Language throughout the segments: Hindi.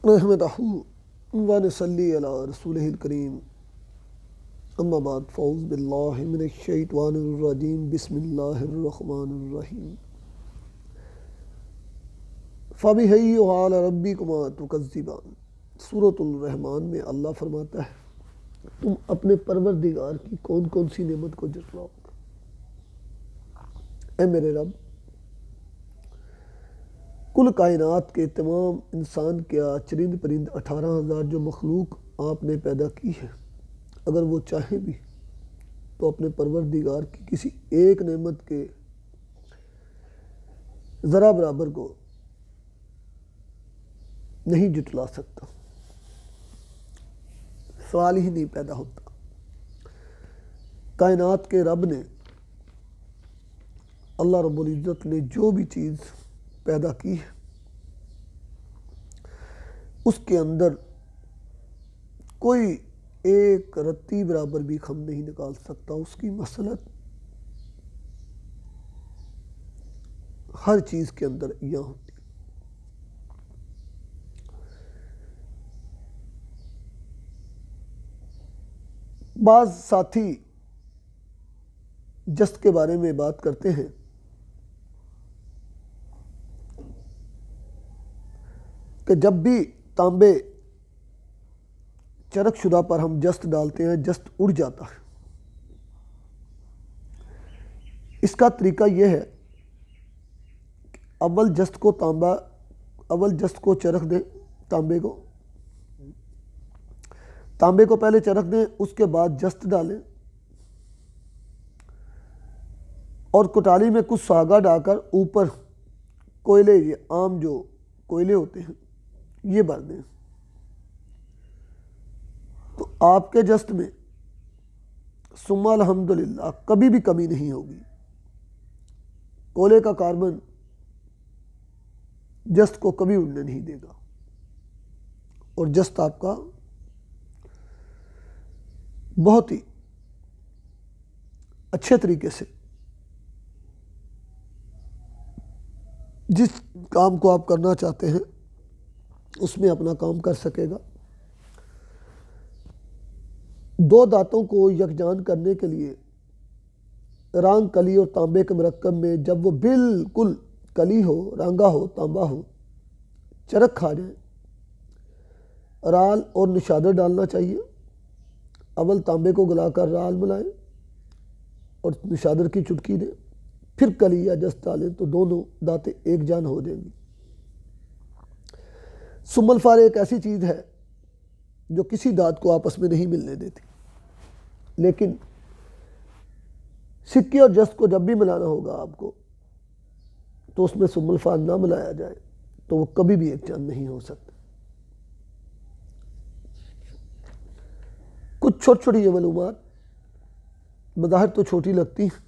रहमतहू व नसल्ली अला रसूलिहिल करीम। अम्मा बाद फ़ऊज़ बिल्लाहि मिनश शैतानिर रजीम। बिस्मिल्लाहिर रहमानिर रहीम। फ़बिअय्यि आला रब्बिकुमा तुकज़्ज़िबान। सूरतुल रहमान में अल्लाह फरमाता है, तुम अपने परवरदिगार की कौन कौन सी नेमत को जतलाओगे। ए मेरे रब, कुल कायनात के तमाम इंसान क्या चरिंद परिंद 18,000 जो मखलूक आपने पैदा की है, अगर वो चाहे भी तो अपने परवरदिगार की किसी एक नेमत के ज़रा बराबर को नहीं जुटला सकता। सवाल ही नहीं पैदा होता। कायनात के रब ने, अल्लाह रब्बुल इज़्ज़त ने जो भी चीज़ पैदा की है उसके अंदर कोई एक रत्ती बराबर भी खम नहीं निकाल सकता। उसकी मसलत हर चीज़ के अंदर यहाँ होती। बाज़ साथी जस्त के बारे में बात करते हैं कि जब भी तांबे चरख शुदा पर हम जस्त डालते हैं, जस्त उड़ जाता है। इसका तरीका यह है, अव्वल जस्त को चरख दें, तांबे को पहले चरख दें, उसके बाद जस्त डालें और कुटाली में कुछ सागा डालकर ऊपर कोयले, ये आम जो कोयले होते हैं, ये भर दें। तो आपके जस्त में सुम्मा अल्हम्दुलिल्लाह कभी भी कमी नहीं होगी। कोयले का कार्बन जस्त को कभी उड़ने नहीं देगा और जस्त आपका बहुत ही अच्छे तरीके से जिस काम को आप करना चाहते हैं उसमें अपना काम कर सकेगा। दो दांतों को यकजान करने के लिए रांग कली और तांबे के मरकब में जब वो बिल्कुल कली हो, रांगा हो, तांबा हो, चरख खा जाए, राल और निशादर डालना चाहिए। अव्वल तांबे को गलाकर राल मिलाएं और निशादर की चुटकी दें, फिर कली या जस्त डालें तो दोनों दांतें एक जान हो जाएंगी। सुम्मल फार एक ऐसी चीज़ है जो किसी दांत को आपस में नहीं मिलने देती, लेकिन सिक्के और जस्त को जब भी मिलाना होगा आपको तो उसमें सुम्मल फार ना मिलाया जाए तो वो कभी भी एक जान नहीं हो सकते। कुछ छोटी छोटी ये मालूमात बज़ाहिर तो छोटी लगती हैं,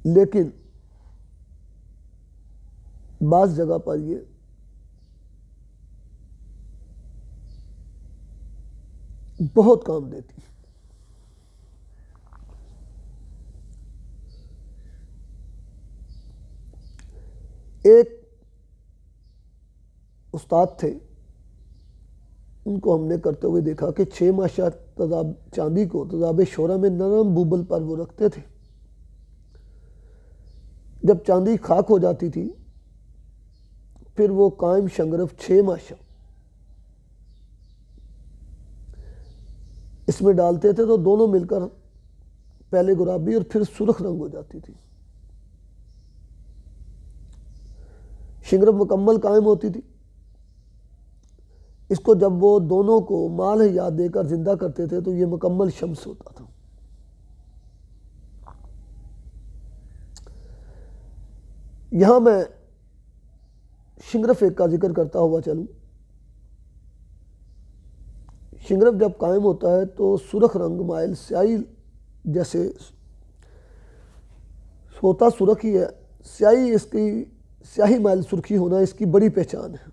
लेकिन बाज़ जगह पर ये बहुत काम देती है। एक उस्ताद थे, उनको हमने करते हुए देखा कि 6 माशा चांदी को तजाब शोरा में नरम बूबल पर वो रखते थे। जब चांदी खाक हो जाती थी फिर वो कायम शंगरफ 6 माशा इसमें डालते थे तो दोनों मिलकर पहले गुलाबी और फिर सुर्ख रंग हो जाती थी। शंगरफ मुकम्मल कायम होती थी। इसको जब वो दोनों को माल याद देकर जिंदा करते थे तो ये मुकम्मल शम्स होता था। यहां मैं शिंगरफ एक का जिक्र करता हुआ चलूं। शिंगरफ जब कायम होता है तो सुरख रंग माइल स्याही जैसे होता सुरख ही है, स्याही इसकी स्याही माइल सुर्खी होना इसकी बड़ी पहचान है।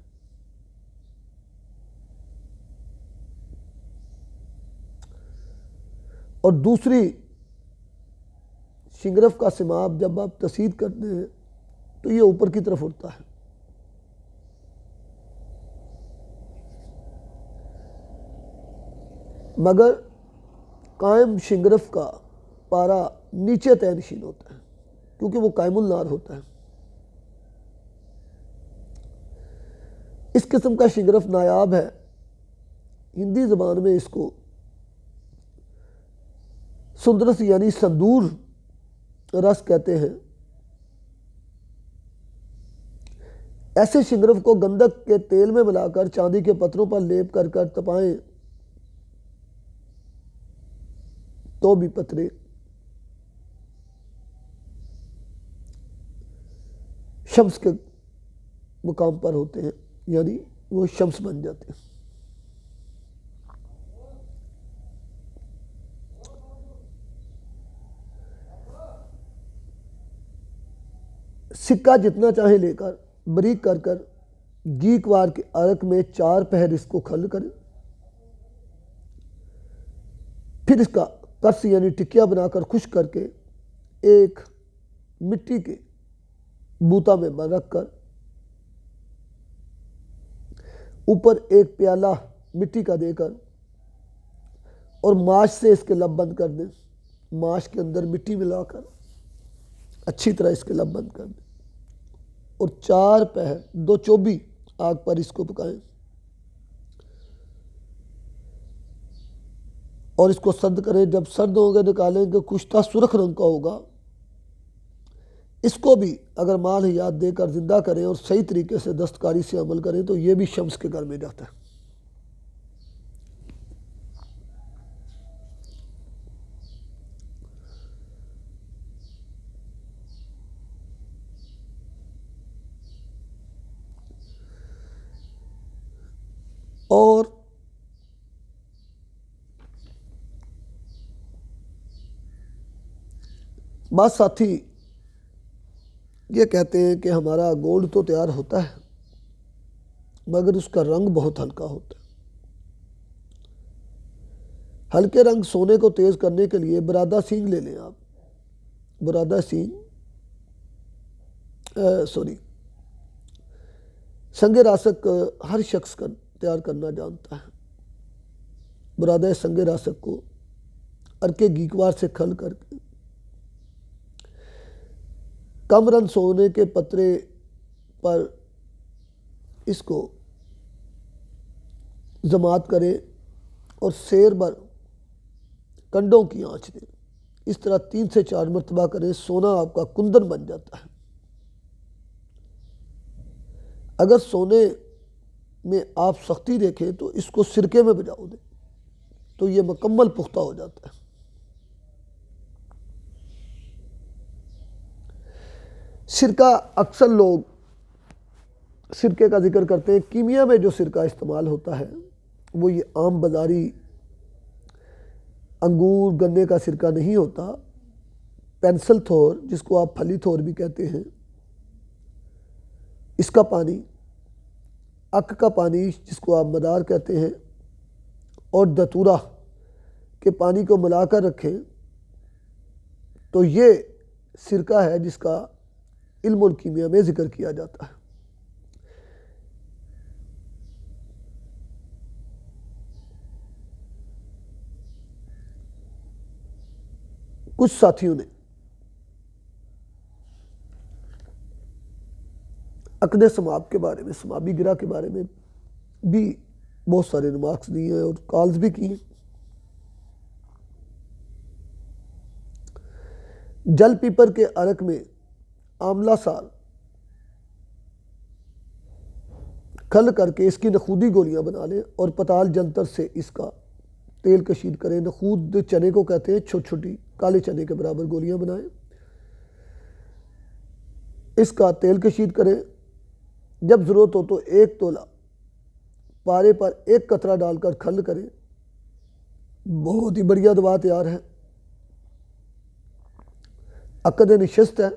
और दूसरी शिंगरफ का सिमाब जब आप तसीद करते हैं तो ये ऊपर की तरफ उड़ता है, मगर कायम शिंगरफ का पारा नीचे तयनशीन होता है क्योंकि वो कायमुल नार होता है। इस किस्म का शिंगरफ नायाब है। हिंदी ज़बान में इसको सुंदरस यानी संदूर रस कहते हैं। ऐसे शिंगरफ को गंधक के तेल में मिलाकर चांदी के पत्थरों पर लेप कर कर तपाएं तो भी पत्थरे शम्स के मुकाम पर होते हैं, यानी वो शम्स बन जाते हैं। सिक्का जितना चाहे लेकर बारीक कर कर गीकवार के अर्क में 4 पहर इसको खल करें, फिर इसका कर्स यानी टिकिया बनाकर खुश्क करके एक मिट्टी के बूता में रख कर ऊपर एक प्याला मिट्टी का देकर और माश से इसके लब बंद कर दें। माश के अंदर मिट्टी मिलाकर अच्छी तरह इसके लब बंद कर दें और 4 पहर 2 चौबी आग पर इसको पकाएं और इसको सर्द करें। जब सर्द होगा निकालेंगे, कुश्ता सुर्ख रंग का होगा। इसको भी अगर माल हयात देकर जिंदा करें और सही तरीके से दस्तकारी से अमल करें तो ये भी शम्स के घर में जाता है। और बात साथी ये कहते हैं कि हमारा गोल्ड तो तैयार होता है मगर उसका रंग बहुत हल्का होता है। हल्के रंग सोने को तेज करने के लिए बुरादा सींग ले लें आप। बुरादा सींग संगे रासक हर शख्स का तैयार करना जानता है। बुरादा संगे रासक को अर्के गीकवार से खल करके कम रंग सोने के पत्रे पर इसको जमात करें और शेर भर कंडों की आंच दें। इस तरह 3 से 4 मरतबा करें, सोना आपका कुंदन बन जाता है। अगर सोने में आप सख्ती देखें तो इसको सिरके में भिगो दें तो ये मुकम्मल पुख्ता हो जाता है। सिरका अक्सर लोग सिरके का जिक्र करते हैं। कीमिया में जो सिरका इस्तेमाल होता है वो ये आम बाजारी अंगूर गन्ने का सिरका नहीं होता। पेंसिल थोर, जिसको आप फली थोर भी कहते हैं, इसका पानी, अक का पानी जिसको आप मदार कहते हैं, और दतूरा के पानी को मिलाकर रखें तो ये सिरका है जिसका इल्मुल कीमिया में जिक्र किया जाता है। कुछ साथियों ने अकद समाब के बारे में, समाबी गिरा के बारे में भी बहुत सारे रिमार्क्स दिए हैं और कॉल्स भी की हैं। जल पीपर के अर्क में आंवला साल खल करके इसकी नखूदी गोलियां बना लें और पताल जंतर से इसका तेल कशीद करें। नखूद चने को कहते हैं, छोटी छोटी काले चने के बराबर गोलियां बनाएं, इसका तेल कशीद करें। जब ज़रूरत हो तो 1 तोला पारे पर 1 कतरा डालकर खल करें। बहुत ही बढ़िया दवा तैयार है। अकद निशस्त है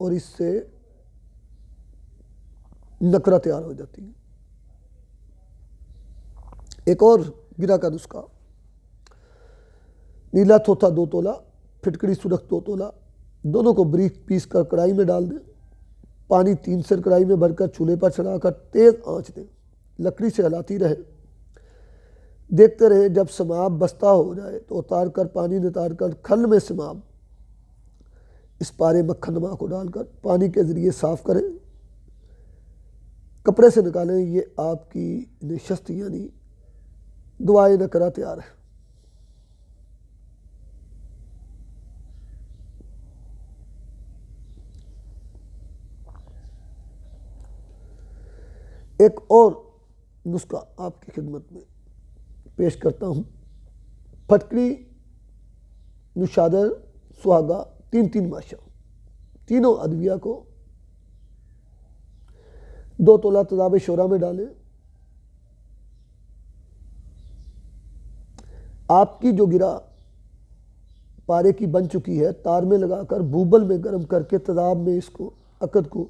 और इससे नकरा तैयार हो जाती है। एक और गिरा का नुस्खा, नीला थोथा 2 तोला, फिटकड़ी सुरख 2 तोला, दोनों को बारीक पीस कर कढ़ाई में डाल दें। पानी 3 सेर कढ़ाई में भरकर चूल्हे पर चढ़ाकर तेज़ आंच दें। लकड़ी से हिलाती रहे, देखते रहे। जब समाप बस्ता हो जाए तो उतार कर पानी नितार कर खल में समाप इस पारे मक्खन नमा को डालकर पानी के ज़रिए साफ़ करें, कपड़े से निकालें। ये आपकी निशस्त यानी दुआए न करा तैयार है। एक और नुस्खा आपकी खिदमत में पेश करता हूँ। फटकरी, नुशादर, सुहागा, 3 माशा, तीनों अदविया को 2 तोला तदाब शोरा में डालें। आपकी जो गिरा पारे की बन चुकी है, तार में लगाकर बूबल में गर्म करके तदाब में इसको अकद को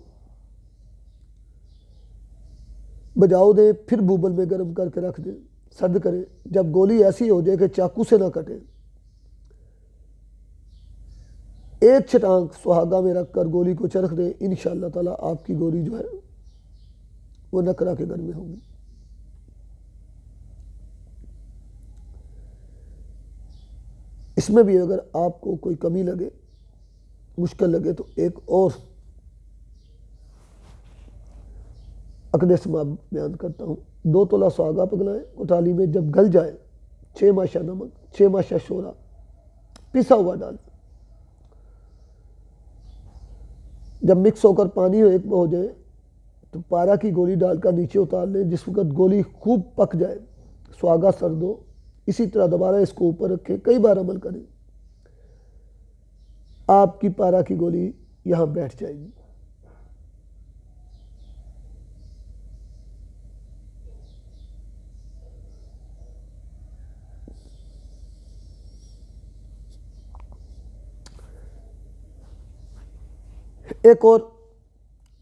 बजाओ दें। फिर बूबल में गर्म करके रख दें, सर्द करें। जब गोली ऐसी हो जाए कि चाकू से ना कटे, एक छटांक सुहागा में रखकर गोली को चरख दें। इंशाअल्लाह ताला आपकी गोली जो है वो नकरा के घर में होगी। इसमें भी अगर आपको कोई कमी लगे, मुश्किल लगे, तो एक और अकदे समाप बयान करता हूँ। 2 तोला सुहागा पगलाएं कोटाली में। जब गल जाए 6 माशा नमक, 6 माशा शोरा पिसा हुआ डालें। जब मिक्स होकर पानी एक हो जाए तो पारा की गोली डालकर नीचे उतार लें। जिस वक्त गोली खूब पक जाए, सुहागा सर्द हो, इसी तरह दोबारा इसको ऊपर रखें। कई बार अमल करें, आपकी पारा की गोली यहाँ बैठ जाएगी। एक और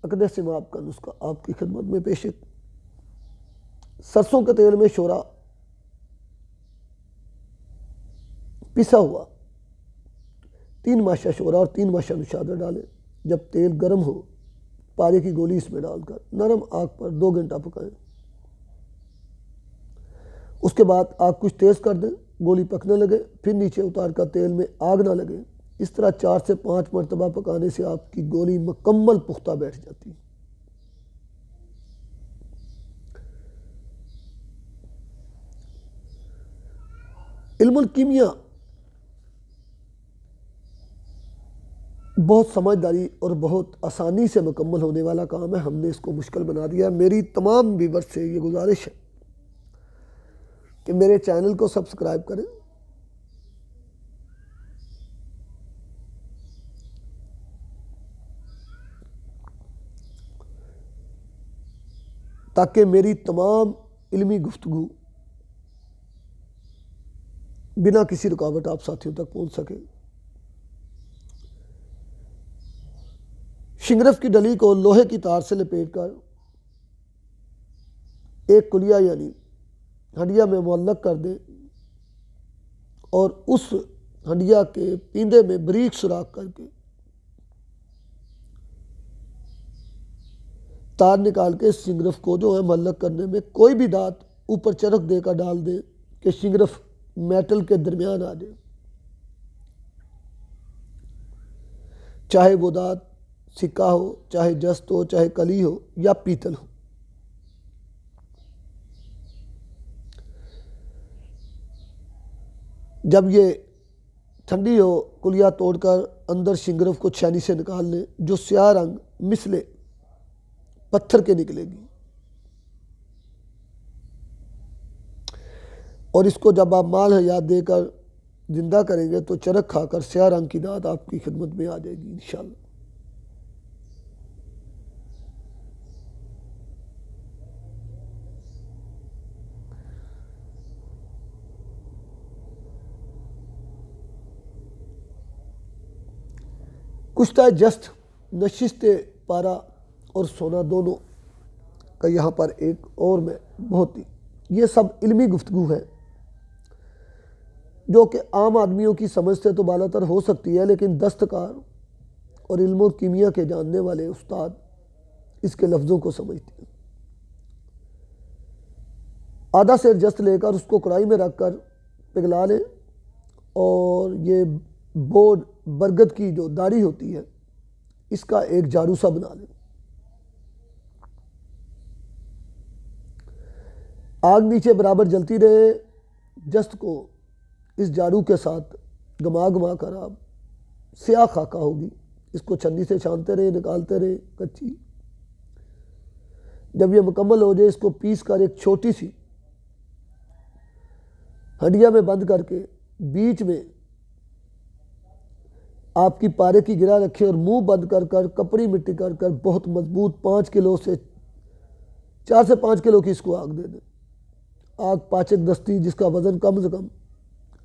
अकदे सिमाप का नुस्खा आपकी खिदमत में पेश है। सरसों के तेल में शोरा पिसा हुआ, 3 माशा शोरा और 3 माशा नुशादर डालें। जब तेल गर्म हो, पारे की गोली इसमें डालकर नरम आग पर 2 घंटा पकाएं। उसके बाद आग कुछ तेज़ कर दें, गोली पकने लगे, फिर नीचे उतार कर तेल में आग ना लगे। इस तरह 4 से 5 मरतबा पकाने से आपकी गोली मुकम्मल पुख्ता बैठ जाती है। इल्मुल कीमिया बहुत समझदारी और बहुत आसानी से मुकम्मल होने वाला काम है। हमने इसको मुश्किल बना दिया। मेरी तमाम व्यूअर्स से ये गुजारिश है कि मेरे चैनल को सब्सक्राइब करें, ताकि मेरी तमाम इल्मी गुफ्तगू बिना किसी रुकावट आप साथियों तक पहुंच सके। शिंगरफ की डली को लोहे की तार से लपेटकर एक कुलिया यानी हंडिया में मुअल्लक कर दें और उस हंडिया के पींदे में बारीक सुराख करके तार निकाल के शिंगरफ को जो है मुअल्लक करने में कोई भी दांत ऊपर चरख देकर डाल दें कि शिंगरफ मेटल के दरमियान आ जाए। चाहे वो दांत सिक्का हो, चाहे जस्त हो, चाहे कली हो या पीतल हो। जब ये ठंडी हो, कुलिया तोड़कर अंदर शिंगरफ को छेनी से निकाल लें। जो स्याह रंग मिसले पत्थर के निकलेगी, और इसको जब आप माल हयात देकर जिंदा करेंगे तो चरख खाकर स्याह रंग की दांत आपकी खिदमत में आ जाएगी इंशाअल्लाह। कुश्ता जस्त, नशिस्त पारा और सोना दोनों का यहाँ पर एक और में बहुत ही ये सब इल्मी गुफ्तगू है जो कि आम आदमियों की समझ से तो बालातर हो सकती है, लेकिन दस्तकार और इल्म कीमिया के जानने वाले उस्ताद इसके लफ्ज़ों को समझते हैं। आधा सेर जस्त लेकर उसको कढ़ाई में रख कर पिघला लें और ये बोर्ड बरगद की जो दाढ़ी होती है इसका एक झाड़ू सा बना लें। आग नीचे बराबर जलती रहे। जस्त को इस झाड़ू के साथ घुमा घुमा कर आप स्याह खाका होगी, इसको छन्नी से छानते रहे, निकालते रहे कच्ची। जब ये मुकम्मल हो जाए इसको पीस कर एक छोटी सी हंडिया में बंद करके बीच में आपकी पारे की गिरा रखें और मुंह बंद कर कर कपड़ी मिट्टी कर कर बहुत मजबूत 5 किलो से 4 से 5 किलो की इसको आग दे दें। आग पाचक दस्ती जिसका वज़न कम से कम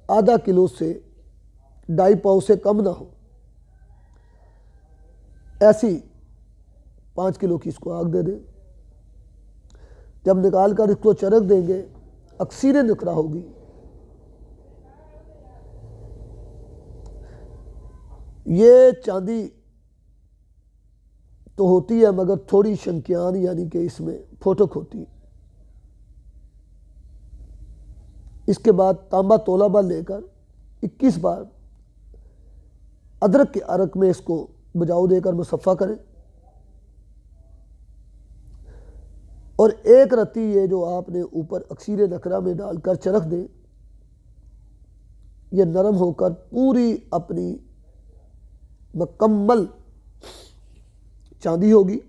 आधा किलो से 2.5 पाव से कम ना हो, ऐसी 5 किलो की इसको आग दे दें। जब निकाल कर इसको चरख देंगे अक्सीर निकरा होगी। ये चांदी तो होती है मगर थोड़ी शंकियान यानी कि इसमें फोटक होती है। इसके बाद तांबा तोलाबा लेकर 21 बार अदरक के अरक में इसको बजाव देकर मुसफ़ा करें और एक रत्ती ये जो आपने ऊपर अक्सीर नकरा में डालकर चरख दें, ये नरम होकर पूरी अपनी मुकम्मल चांदी होगी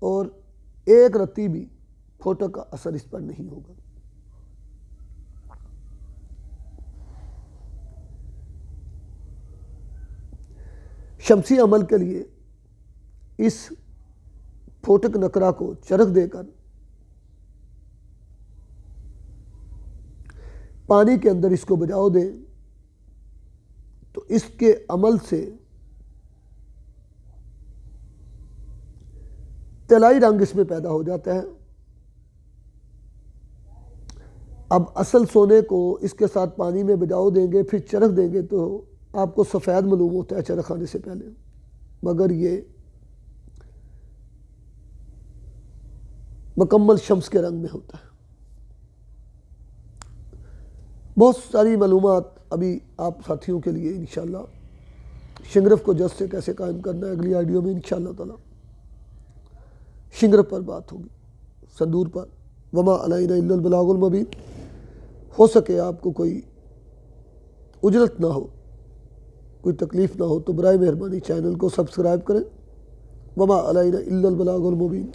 और एक रत्ती भी फोटो का असर इस पर नहीं होगा। शमसी अमल के लिए इस फोटक नकरा को चरख देकर पानी के अंदर इसको बजाओ दें तो इसके अमल से तलाई रंग इसमें पैदा हो जाता है। अब असल सोने को इसके साथ पानी में बजाओ देंगे फिर चरख देंगे तो आपको सफ़ेद मालूम होता है चरख आने से पहले, मगर ये मुकम्मल शम्स के रंग में होता है। बहुत सारी मालूमात अभी आप साथियों के लिए इंशाअल्लाह शिंगरफ को जस से कैसे कायम करना है अगली आइडियो में इंशाअल्लाह ताला शिंगरफ पर बात होगी, संदूर पर। वमा अलैना इल्लल बलागुल मुबीन। हो सके आपको कोई उजरत ना हो, कोई तकलीफ़ ना हो तो बराए मेहरबानी चैनल को सब्सक्राइब करें। वमा अलैना इल्लल बलागुल मुबीन।